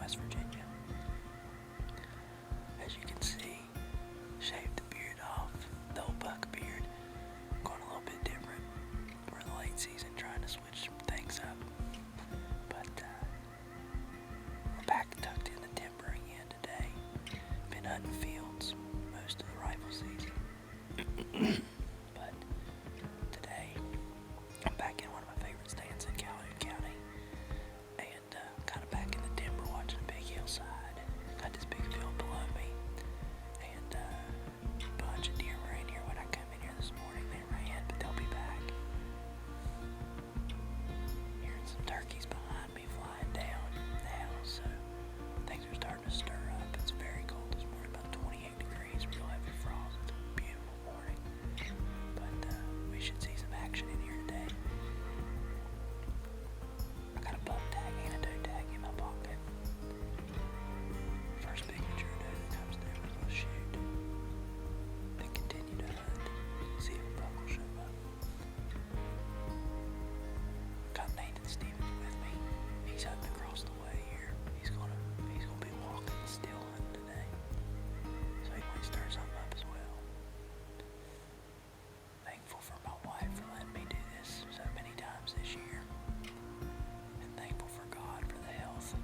West Virginia. As you can see, shaved the beard off, the old buck beard, going a little bit different. We're in the late season trying to switch things up. But we're back tucked in the timber again today. Been hunting fields most of the rifle season. But today, I'm back in one of my favorite stands in Calhoun County. And kind of back in the timber watching a big hillside. Got this big field below me. And a bunch of deer were in here when I come in here this morning. They ran, but they'll be back. Hearing some turkeys behind me flying down now, so things are starting to stir up. It's very cold this morning, about 28 degrees, real heavy frost. It's a beautiful morning. But we should see some action in here today. I got a buck tag and a doe tag in my pocket. First big mature doe that comes through, we're going to shoot. Then continue to hunt. See if a buck will show up. Got Nathan Stevens with me. He's hunting across the way here. He's gonna be walking still hunting today. So he might stir something up as well. Thankful for my wife for letting me do this so many times this year. And thankful for God for the health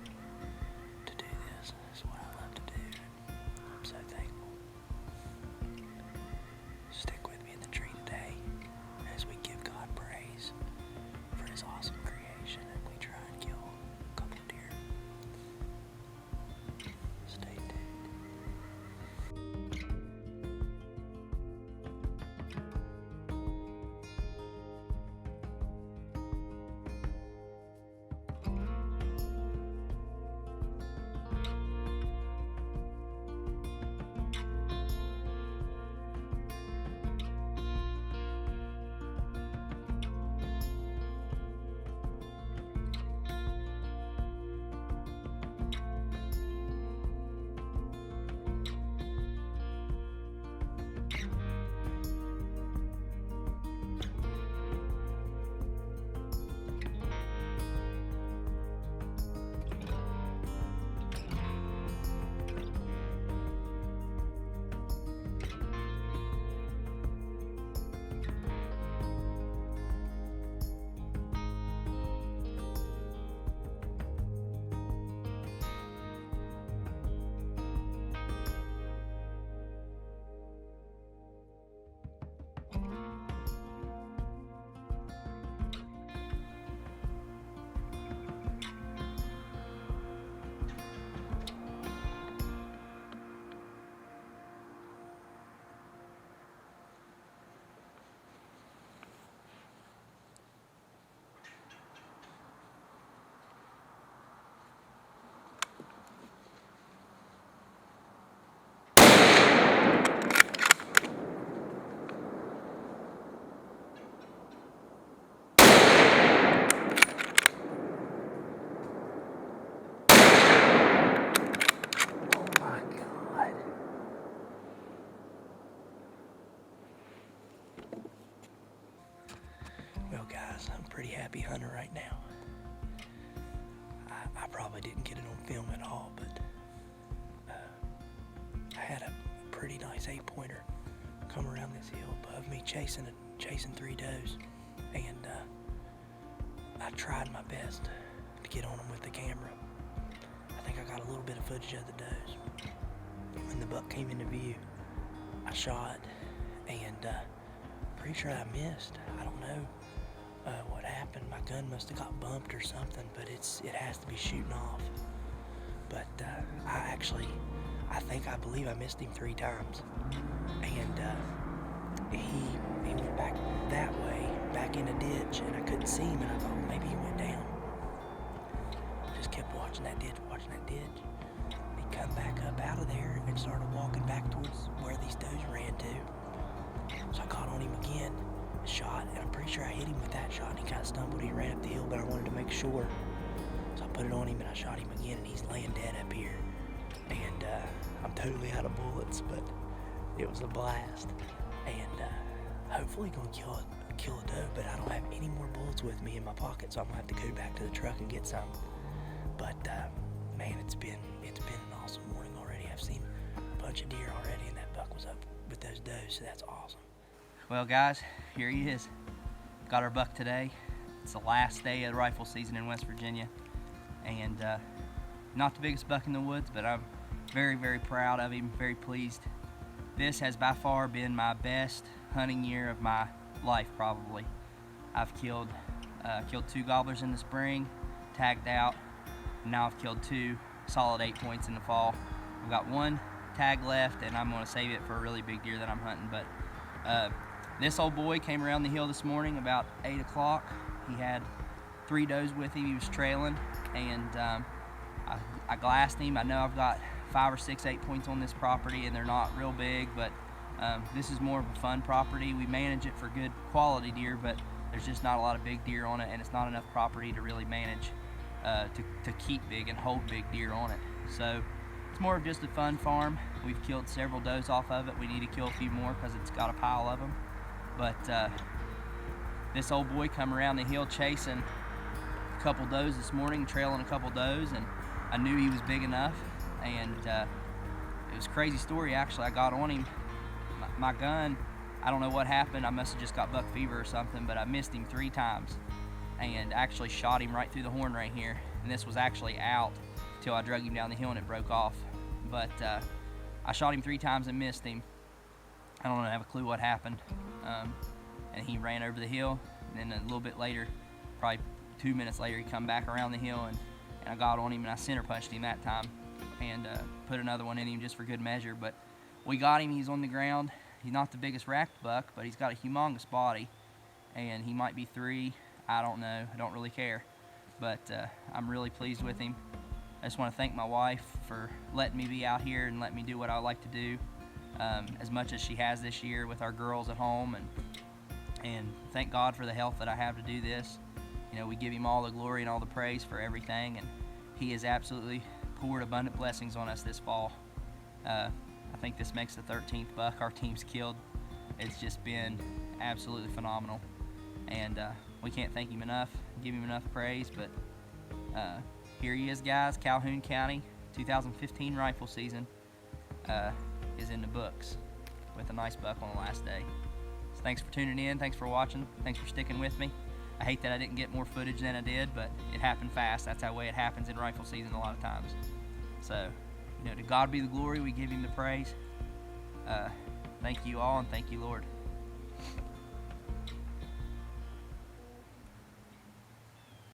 to do this. It's what I love to do. I'm so thankful. Stick with me in the tree today as we give God praise for his awesome creation and we try and kill a couple deer. Stay tuned. Well, guys, I'm a pretty happy hunter right now. I probably didn't get it on film at all, but I had a pretty nice 8-pointer come around this hill above me chasing 3 does, and I tried my best to get on them with the camera. I think I got a little bit of footage of the does. When the buck came into view, I shot, and pretty sure I missed. I don't know what happened. My gun must have got bumped or something, but it has to be shooting off. But I believe I missed him 3 times, and he went back that way, back in a ditch, and I couldn't see him, and I thought, well, maybe he went down. Just kept watching that ditch. He come back up out of there and started walking back towards where these does ran to. So I caught on him again, shot, and I'm pretty sure I hit him with that shot, and he kind of stumbled. He ran up the hill, but I wanted to make sure. So I put it on him, and I shot him again, and he's laying dead up here. And I'm totally out of bullets, but it was a blast. And hopefully gonna kill a doe, but I don't have any more bullets with me in my pocket, so I'm gonna have to go back to the truck and get some. But man, man, it's been an awesome morning already. I've seen a bunch of deer already, and that buck was up with those does, so that's awesome. Well, guys, here he is. Got our buck today. It's the last day of the rifle season in West Virginia, and not the biggest buck in the woods, but I'm very, very proud of him, very pleased. This has by far been my best hunting year of my life, probably. I've killed 2 gobblers in the spring, tagged out, and now I've killed 2 solid 8 points in the fall. I've got 1 tag left, and I'm going to save it for a really big deer that I'm hunting. But this old boy came around the hill this morning about 8 o'clock. He had 3 does with him. He was trailing, and I glassed him. I know I've got 5 or 6 8 points on this property, and they're not real big, but this is more of a fun property. We manage it for good quality deer, but there's just not a lot of big deer on it, and it's not enough property to really manage to keep big and hold big deer on it. So it's more of just a fun farm. We've killed several does off of it. We need to kill a few more because it's got a pile of them. But this old boy come around the hill chasing a couple does this morning, trailing a couple does, and I knew he was big enough. And it was a crazy story, actually. I got on him. My gun, I don't know what happened. I must have just got buck fever or something, but I missed him 3 times and actually shot him right through the horn right here. And this was actually out till I drug him down the hill and it broke off. But I shot him 3 times and missed him. I don't have a clue what happened. And he ran over the hill, and then a little bit later, probably 2 minutes later, he come back around the hill, and I got on him, and I center punched him that time and put another one in him just for good measure. But we got him. He's on the ground. He's not the biggest racked buck, but he's got a humongous body, and he might be 3. I don't know. I don't really care, but I'm really pleased with him. I just want to thank my wife for letting me be out here and letting me do what I like to do as much as she has this year with our girls at home, and thank God for the health that I have to do this. You know, we give him all the glory and all the praise for everything, and he has absolutely poured abundant blessings on us this fall. I think this makes the 13th buck our team's killed. It's just been absolutely phenomenal, and we can't thank him enough, give him enough praise. But here he is, guys. Calhoun County 2015 rifle season is in the books with a nice buck on the last day. So thanks for tuning in, thanks for watching, thanks for sticking with me. I hate that I didn't get more footage than I did, but it happened fast. That's the way it happens in rifle season a lot of times. So, you know, to God be the glory. We give him the praise. Thank you all, and thank you, Lord.